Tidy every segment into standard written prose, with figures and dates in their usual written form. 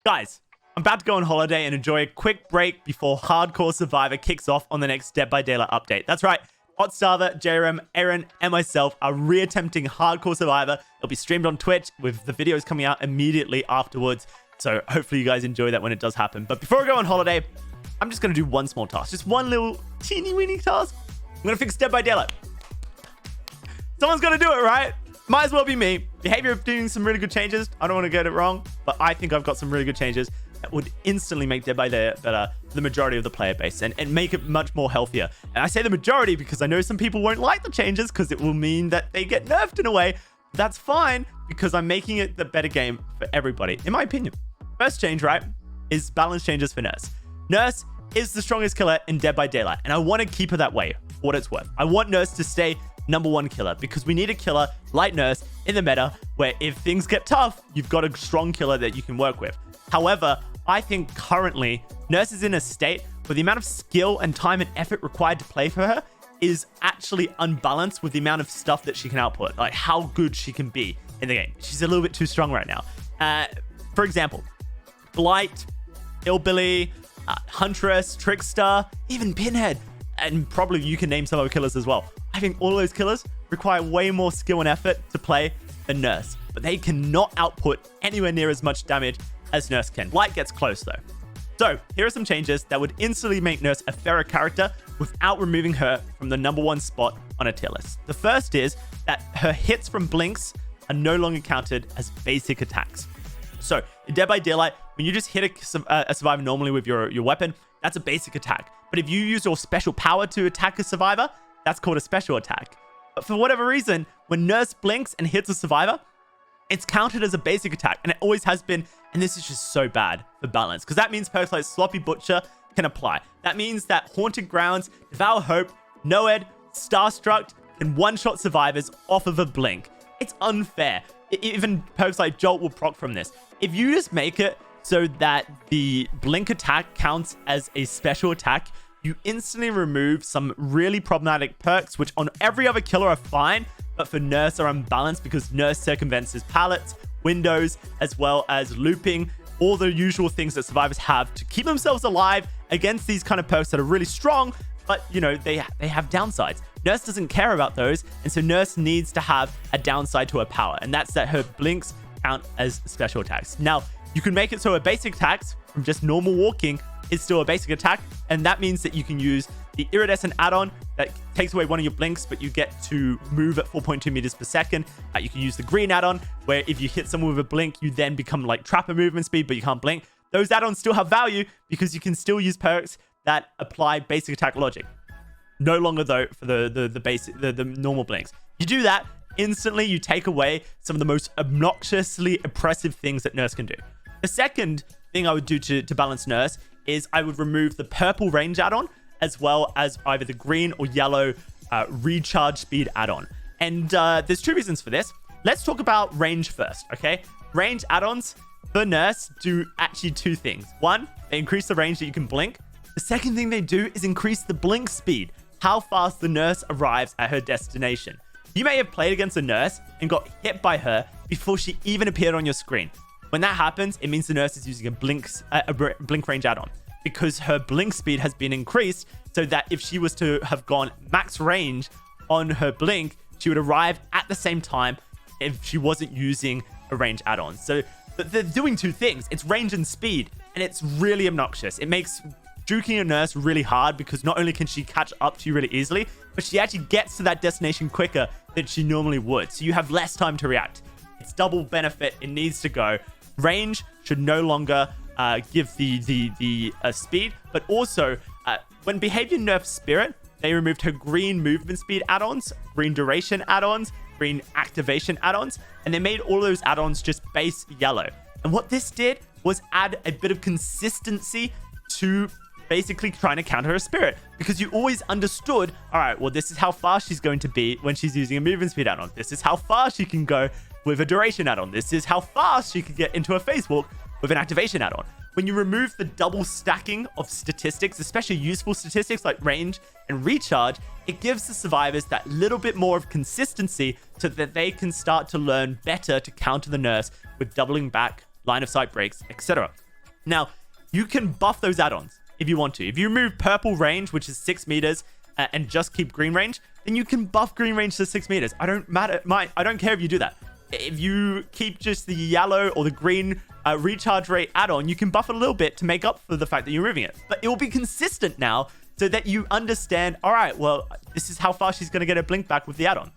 Guys, I'm about to go on holiday and enjoy a quick break before Hardcore Survivor kicks off on the next Dead by Daylight update. That's right, Hotstarver, JRM, Aaron, and myself are reattempting Hardcore Survivor. It'll be streamed on Twitch with the videos coming out immediately afterwards. So hopefully you guys enjoy that when it does happen. But before I go on holiday, I'm just going to do one small task. Just one little teeny weeny task. I'm going to fix Dead by Daylight. Someone's going to do it, right? Might as well be me. Behavior of doing some really good changes. I don't want to get it wrong, but I think I've got some really good changes that would instantly make Dead by Daylight better for the majority of the player base and make it much more healthier. And I say the majority because I know some people won't like the changes because it will mean that they get nerfed in a way. That's fine because I'm making it the better game for everybody, in my opinion. First change, right, is balance changes for Nurse. Nurse is the strongest killer in Dead by Daylight, and I want to keep her that way for what it's worth. I want Nurse to stay #1 killer because we need a killer like Nurse in the meta where if things get tough, you've got a strong killer that you can work with. However, I think currently Nurse is in a state where the amount of skill and time and effort required to play for her is actually unbalanced with the amount of stuff that she can output, like how good she can be in the game. She's a little bit too strong right now. For example, Blight, Hillbilly, Huntress, Trickster, even Pinhead, and probably you can name some other killers as well. I think all those killers require way more skill and effort to play than Nurse, but they cannot output anywhere near as much damage as Nurse can. Blight gets close though. So here are some changes that would instantly make Nurse a fairer character without removing her from the #1 spot on a tier list. The first is that her hits from blinks are no longer counted as basic attacks. So in Dead by Daylight, when you just hit a survivor normally with your weapon, that's a basic attack. But if you use your special power to attack a survivor, that's called a special attack. But for whatever reason, when Nurse blinks and hits a survivor, it's counted as a basic attack, and it always has been, and this is just so bad for balance, because that means perks like Sloppy Butcher can apply. That means that Haunted Grounds, Devour Hope, Noed, Starstruck can one-shot survivors off of a blink. It's unfair. Even perks like Jolt will proc from this. If you just make it so that the blink attack counts as a special attack, you instantly remove some really problematic perks, which on every other killer are fine, but for Nurse are unbalanced because Nurse circumvents his pallets, windows, as well as looping, all the usual things that survivors have to keep themselves alive against these kind of perks that are really strong, but, you know, they have downsides. Nurse doesn't care about those, and so Nurse needs to have a downside to her power, and that's that her blinks count as special attacks. Now, you can make it so her basic attacks from just normal walking is still a basic attack, and that means that you can use the Iridescent add-on that takes away one of your blinks, but you get to move at 4.2 meters per second. You can use the green add-on, where if you hit someone with a blink, you then become like Trapper movement speed, but you can't blink. Those add-ons still have value because you can still use perks that apply basic attack logic. No longer though for the normal blinks. You do that, instantly you take away some of the most obnoxiously oppressive things that Nurse can do. The second thing I would do to balance Nurse is I would remove the purple range add-on as well as either the green or yellow recharge speed add-on. And there's two reasons for this. Let's talk about range first, okay? Range add-ons for Nurse do actually two things. One, they increase the range that you can blink. The second thing they do is increase the blink speed, how fast the Nurse arrives at her destination. You may have played against a Nurse and got hit by her before she even appeared on your screen. When that happens, it means the Nurse is using a blink range add-on because her blink speed has been increased so that if she was to have gone max range on her blink, she would arrive at the same time if she wasn't using a range add-on. So they're doing two things. It's range and speed, and it's really obnoxious. It makes juking a Nurse really hard because not only can she catch up to you really easily, but she actually gets to that destination quicker than she normally would. So you have less time to react. It's double benefit. It needs to go. Range should no longer give the speed, but also when Behavior nerfed Spirit, they removed her green movement speed add-ons, green duration add-ons, green activation add-ons, and they made all those add-ons just base yellow. And what this did was add a bit of consistency to basically trying to counter her Spirit, because you always understood, all right, well, this is how fast she's going to be when she's using a movement speed add-on. This is how fast she can go with a duration add-on. This is how fast she can get into a phase walk with an activation add-on. When you remove the double stacking of statistics, especially useful statistics like range and recharge, it gives the survivors that little bit more of consistency so that they can start to learn better to counter the Nurse with doubling back, line of sight breaks, etc. Now, you can buff those add-ons if you want to. If you remove purple range, which is 6 meters, and just keep green range, then you can buff green range to 6 meters. I don't care if you do that. If you keep just the yellow or the green recharge rate add-on, you can buff it a little bit to make up for the fact that you're removing it. But it will be consistent now so that you understand, all right, well, this is how fast she's going to get her blink back with the add-on.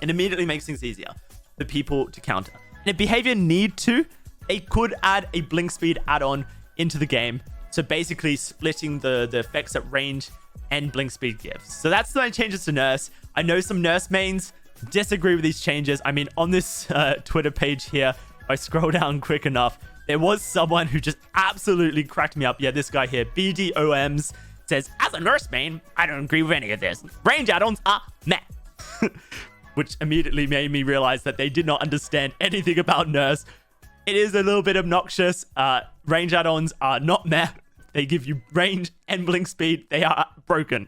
It immediately makes things easier for people to counter. And if behavior need to, it could add a blink speed add-on into the game. So basically splitting the effects at range and blink speed gives. So that's the changes to Nurse. I know some Nurse mains disagree with these changes. I mean, on this Twitter page here, if I scroll down quick enough, there was someone who just absolutely cracked me up. Yeah, this guy here, BDOMs, says, as a Nurse main, I don't agree with any of this. Range add-ons are meh. Which immediately made me realize that they did not understand anything about Nurse. It is a little bit obnoxious. Range add-ons are not meh. They give you range and blink speed. They are broken.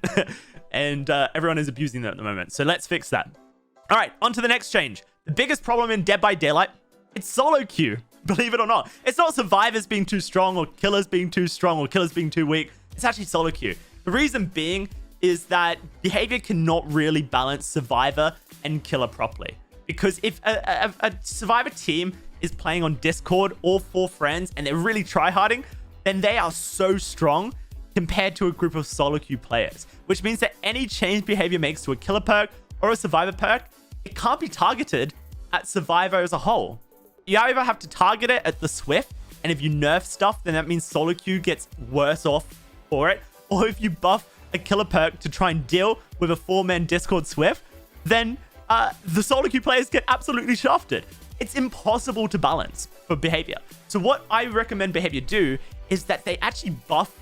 And everyone is abusing them at the moment. So let's fix that. All right, on to the next change. The biggest problem in Dead by Daylight, it's solo queue. Believe it or not. It's not survivors being too strong or killers being too strong or killers being too weak. It's actually solo queue. The reason being is that behavior cannot really balance survivor and killer properly. Because if a survivor team is playing on Discord, all 4 friends, and they're really tryharding, then they are so strong compared to a group of solo queue players. Which means that any change behavior makes to a killer perk or a survivor perk, it can't be targeted at survivor as a whole. You either have to target it at the Swift, and if you nerf stuff, then that means solo queue gets worse off for it. Or if you buff a killer perk to try and deal with a 4-man Discord Swift, then the solo queue players get absolutely shafted. It's impossible to balance for behavior. So what I recommend behavior do is that they actually buff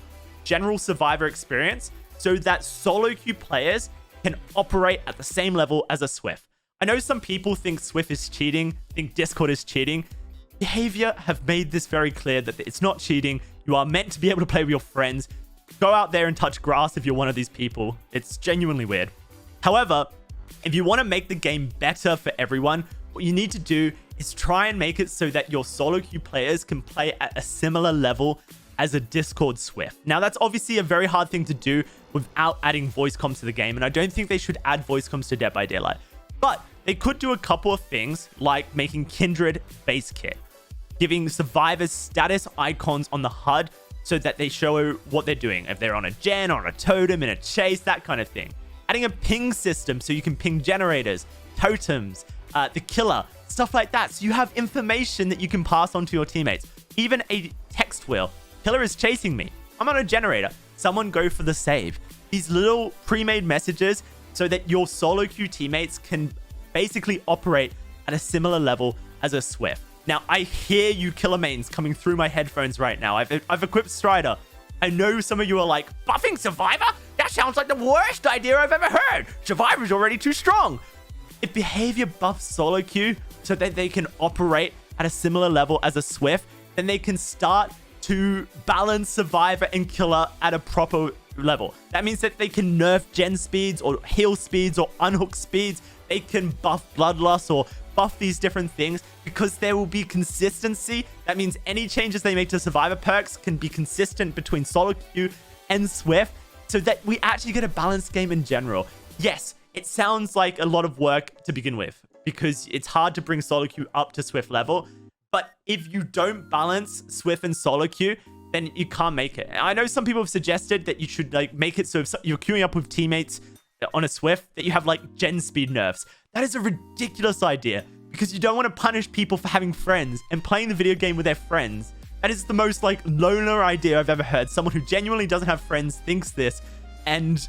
general survivor experience so that solo queue players can operate at the same level as a Swift. I know some people think Swift is cheating, think Discord is cheating. Behavior have made this very clear that it's not cheating. You are meant to be able to play with your friends. Go out there and touch grass if you're one of these people. It's genuinely weird. However, if you want to make the game better for everyone, what you need to do is try and make it so that your solo queue players can play at a similar level as a Discord Swift. Now, that's obviously a very hard thing to do without adding voice comms to the game, and I don't think they should add voice comms to Dead by Daylight. But they could do a couple of things, like making Kindred base kit, giving survivors status icons on the HUD so that they show what they're doing, if they're on a gen, on a totem, in a chase, that kind of thing. Adding a ping system so you can ping generators, totems, the killer, stuff like that. So you have information that you can pass on to your teammates. Even a text wheel. Killer is chasing me. I'm on a generator. Someone go for the save. These little pre-made messages so that your solo queue teammates can basically operate at a similar level as a Swift. Now, I hear you killer mains coming through my headphones right now. I've equipped Strider. I know some of you are like, buffing Survivor? That sounds like the worst idea I've ever heard. Survivor's already too strong. If behavior buffs solo queue so that they can operate at a similar level as a Swift, then they can start to balance Survivor and Killer at a proper level. That means that they can nerf gen speeds or heal speeds or unhook speeds. They can buff Bloodlust or buff these different things because there will be consistency. That means any changes they make to Survivor perks can be consistent between solo queue and Swift so that we actually get a balanced game in general. Yes, it sounds like a lot of work to begin with because it's hard to bring solo queue up to Swift level. But if you don't balance Swift and solo queue, then you can't make it. I know some people have suggested that you should like make it so if you're queuing up with teammates on a Swift that you have like gen speed nerfs. That is a ridiculous idea because you don't want to punish people for having friends and playing the video game with their friends. That is the most like loner idea I've ever heard. Someone who genuinely doesn't have friends thinks this, and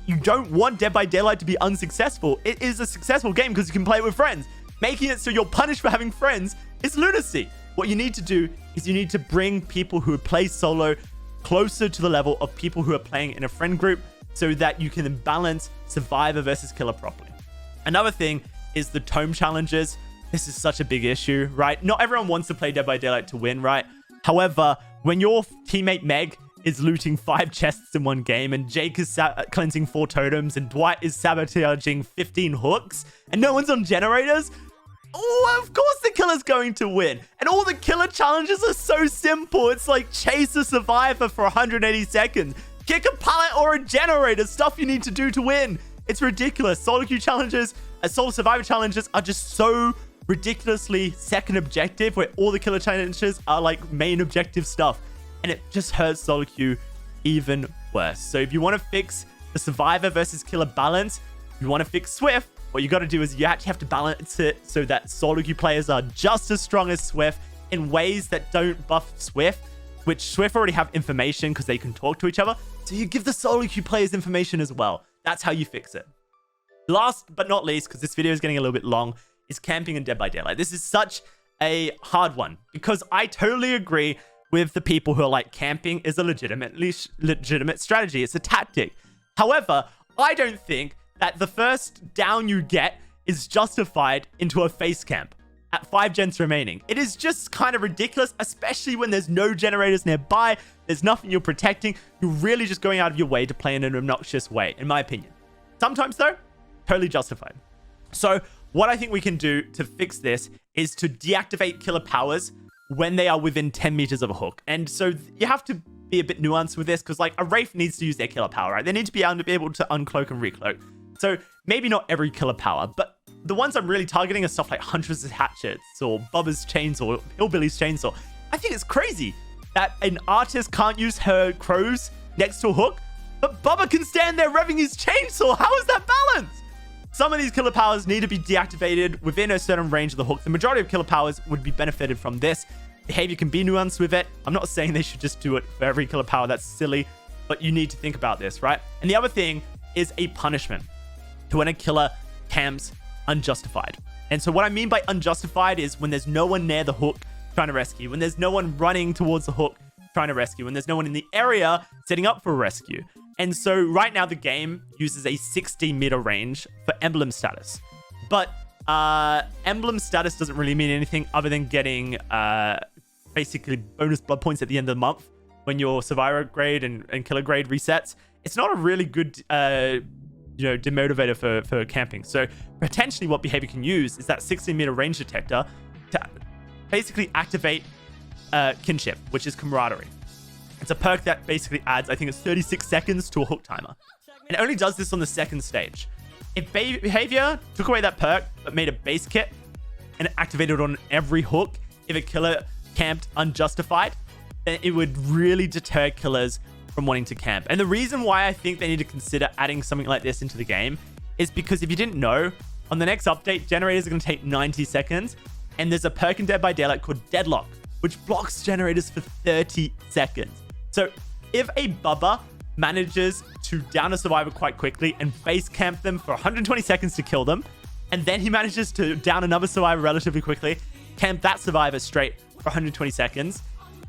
you don't want Dead by Daylight to be unsuccessful. It is a successful game because you can play it with friends. Making it so you're punished for having friends is lunacy. What you need to do is you need to bring people who play solo closer to the level of people who are playing in a friend group so that you can balance Survivor versus Killer properly. Another thing is the tome challenges. This is such a big issue, right? Not everyone wants to play Dead by Daylight to win, right? However, when your teammate Meg is looting 5 chests in one game and Jake is cleansing 4 totems and Dwight is sabotaging 15 hooks and no one's on generators, Oh, of course the killer's going to win. And all the killer challenges are so simple. It's like chase a survivor for 180 seconds. Kick a pallet or a generator. Stuff you need to do to win. It's ridiculous. Solo queue challenges, solo survivor challenges are just so ridiculously second objective, where all the killer challenges are like main objective stuff. And it just hurts solo queue even worse. So if you want to fix the survivor versus killer balance, you want to fix Swift, what you got to do is you actually have to balance it so that solo queue players are just as strong as Swift in ways that don't buff Swift, which Swift already have information because they can talk to each other. So you give the solo queue players information as well. That's how you fix it. Last but not least, because this video is getting a little bit long, is camping and Dead by Daylight. This is such a hard one because I totally agree with the people who are like, camping is a legitimate strategy. It's a tactic. However, I don't think that the first down you get is justified into a face camp at 5 gens remaining. It is just kind of ridiculous, especially when there's no generators nearby. There's nothing you're protecting. You're really just going out of your way to play in an obnoxious way, in my opinion. Sometimes, though, totally justified. So what I think we can do to fix this is to deactivate killer powers when they are within 10 meters of a hook. And so you have to be a bit nuanced with this because like a Wraith needs to use their killer power, right? They need to be able to uncloak and recloak. So maybe not every killer power, but the ones I'm really targeting are stuff like Huntress's Hatchets or Bubba's Chainsaw, Hillbilly's Chainsaw. I think it's crazy that an artist can't use her crows next to a hook, but Bubba can stand there revving his chainsaw. How is that balanced? Some of these killer powers need to be deactivated within a certain range of the hook. The majority of killer powers would be benefited from this. Behavior can be nuanced with it. I'm not saying they should just do it for every killer power. That's silly, but you need to think about this, right? And the other thing is a punishment to when a killer camps unjustified. And so what I mean by unjustified is when there's no one near the hook trying to rescue, when there's no one running towards the hook trying to rescue, when there's no one in the area setting up for a rescue. And so right now the game uses a 60-meter range for emblem status. But emblem status doesn't really mean anything other than getting basically bonus blood points at the end of the month when your survivor grade and killer grade resets. It's not a really good demotivator for camping. So potentially what behavior can use is that 60-meter range detector to basically activate kinship, which is camaraderie. It's a perk that basically adds, I think it's 36 seconds to a hook timer. And it only does this on the second stage. If behavior took away that perk but made a base kit and activated on every hook, if a killer camped unjustified, then it would really deter killers from wanting to camp. And the reason why I think they need to consider adding something like this into the game is because if you didn't know, on the next update, generators are going to take 90 seconds. And there's a perk in Dead by Daylight called Deadlock, which blocks generators for 30 seconds. So if a Bubba manages to down a survivor quite quickly and base camp them for 120 seconds to kill them, and then he manages to down another survivor relatively quickly, camp that survivor straight for 120 seconds,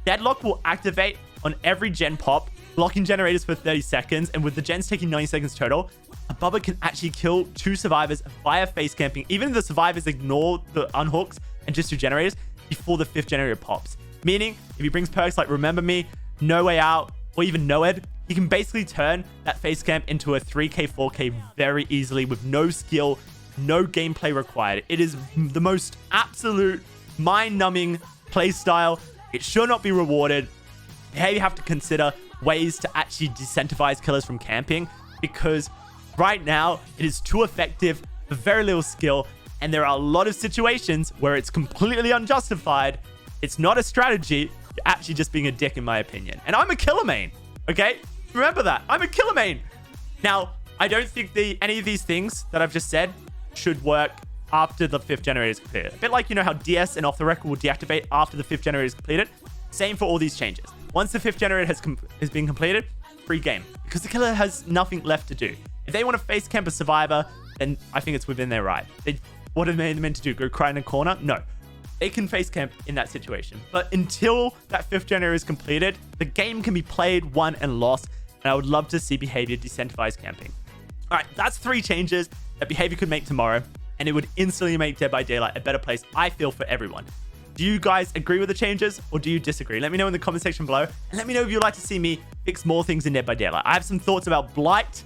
Deadlock will activate on every gen pop, blocking generators for 30 seconds, and with the gens taking 90 seconds total, a Bubba can actually kill 2 survivors via face camping, even if the survivors ignore the unhooks and just do generators before the 5th generator pops. Meaning, if he brings perks like Remember Me, No Way Out, or even Noed, he can basically turn that face camp into a 3k, 4k very easily with no skill, no gameplay required. It is the most absolute mind-numbing playstyle. It should not be rewarded. Here you have to consider ways to actually disincentivize killers from camping, because right now it is too effective for very little skill, and there are a lot of situations where it's completely unjustified. It's not a strategy. You're actually just being a dick, in my opinion. And I'm a killer main, okay? Remember that. I'm a killer main. Now, I don't think any of these things that I've just said should work after the 5th generator is completed. A bit like, how DS and Off the Record will deactivate after the 5th generator is completed. Same for all these changes. Once the 5th generator has been completed, free game. Because the killer has nothing left to do. If they want to face camp a survivor, then I think it's within their right. What are they meant to do? Go cry in a corner? No. They can face camp in that situation. But until that 5th generator is completed, the game can be played, won, and lost. And I would love to see behavior decentivize camping. All right, that's 3 changes that behavior could make tomorrow. And it would instantly make Dead by Daylight a better place, I feel, for everyone. Do you guys agree with the changes, or do you disagree? Let me know in the comment section below. And let me know if you'd like to see me fix more things in Dead by Daylight. I have some thoughts about Blight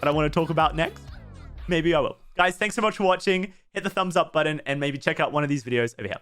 that I want to talk about next. Maybe I will. Guys, thanks so much for watching. hit the thumbs up button and maybe check out one of these videos over here.